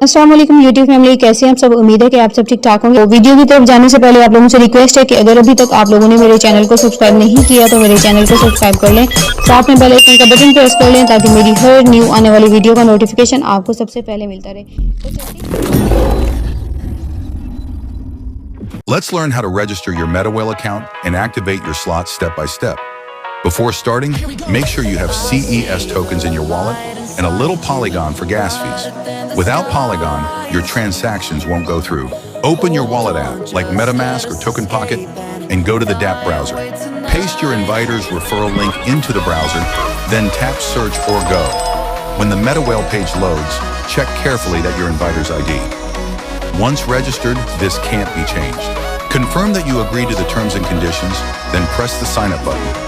अस्सलाम वालेकुम YouTube family, कैसे हैं आप सब। उम्मीद है कि आप सब ठीक ठाक होंगे। तो वीडियो की तरफ जाने से पहले आप लोगों से रिक्वेस्ट है कि अगर अभी तक आप लोगों ने मेरे चैनल को सब्सक्राइब नहीं किया तो मेरे चैनल को सब्सक्राइब कर लें, साथ में बेल आइकन का बटन प्रेस कर लें ताकि मेरी हर न्यू आने वाली वीडियो का नोटिफिकेशन आपको सबसे पहले मिलता रहे। Let's learn how to register your Metawhale account and activate your slots step by step. Before starting, make sure you have CES tokens in your wallet and a little Polygon for gas fees. Without Polygon, your transactions won't go through. Open your wallet app like MetaMask or Token Pocket and go to the DApp browser. Paste your inviter's referral link into the browser, then tap search or go. When the Metawhale page loads, check carefully that your inviter's ID. Once registered, this can't be changed. Confirm that you agree to the terms and conditions, then press the sign up button.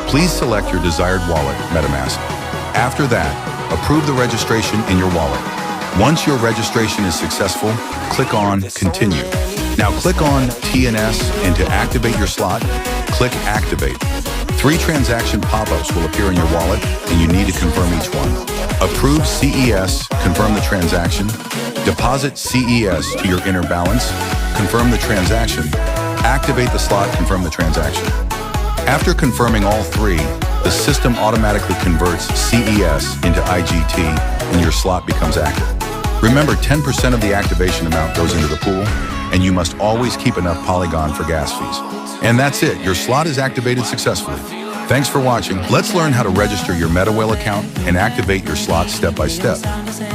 Please select your desired wallet, MetaMask. After that, approve the registration in your wallet. Once your registration is successful, click on Continue. Now click on TNS and to activate your slot, click Activate. 3 transaction pop-ups will appear in your wallet and you need to confirm each one. Approve CES, confirm the transaction. Deposit CES to your inner balance, confirm the transaction. Activate the slot, confirm the transaction. After confirming all 3, the system automatically converts CES into IGT and your slot becomes active. Remember, 10% of the activation amount goes into the pool, and you must always keep enough Polygon for gas fees. And that's it, your slot is activated successfully. Thanks for watching. Let's learn how to register your Metawhale account and activate your slot step by step.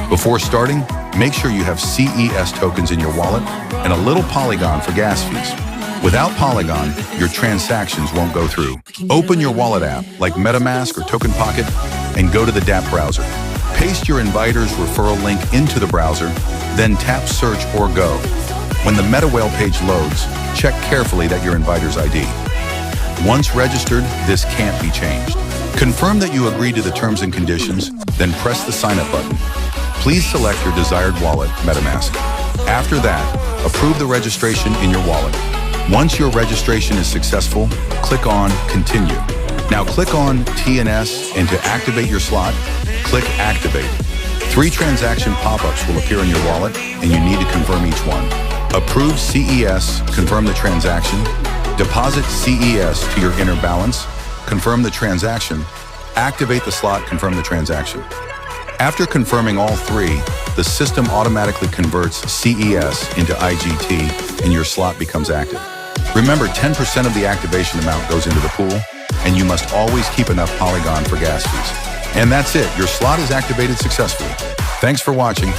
Before starting, make sure you have CES tokens in your wallet and a little Polygon for gas fees. Without Polygon, your transactions won't go through. Open your wallet app like MetaMask or Token Pocket and go to the DApp browser. Paste your inviter's referral link into the browser, then tap search or go. When the Metawhale page loads, check carefully that your inviter's ID. Once registered, this can't be changed. Confirm that you agree to the terms and conditions, then press the sign up button. Please select your desired wallet, MetaMask. After that, approve the registration in your wallet. Once your registration is successful, click on Continue. Now click on TNS and to activate your slot, click Activate. 3 transaction pop-ups will appear in your wallet and you need to confirm each one. Approve CES, confirm the transaction. Deposit CES to your inner balance, confirm the transaction. Activate the slot, confirm the transaction. After confirming all 3, the system automatically converts CES into IGT and your slot becomes active. Remember, 10% of the activation amount goes into the pool, and you must always keep enough Polygon for gas fees. And that's it, your slot is activated successfully. Thanks for watching.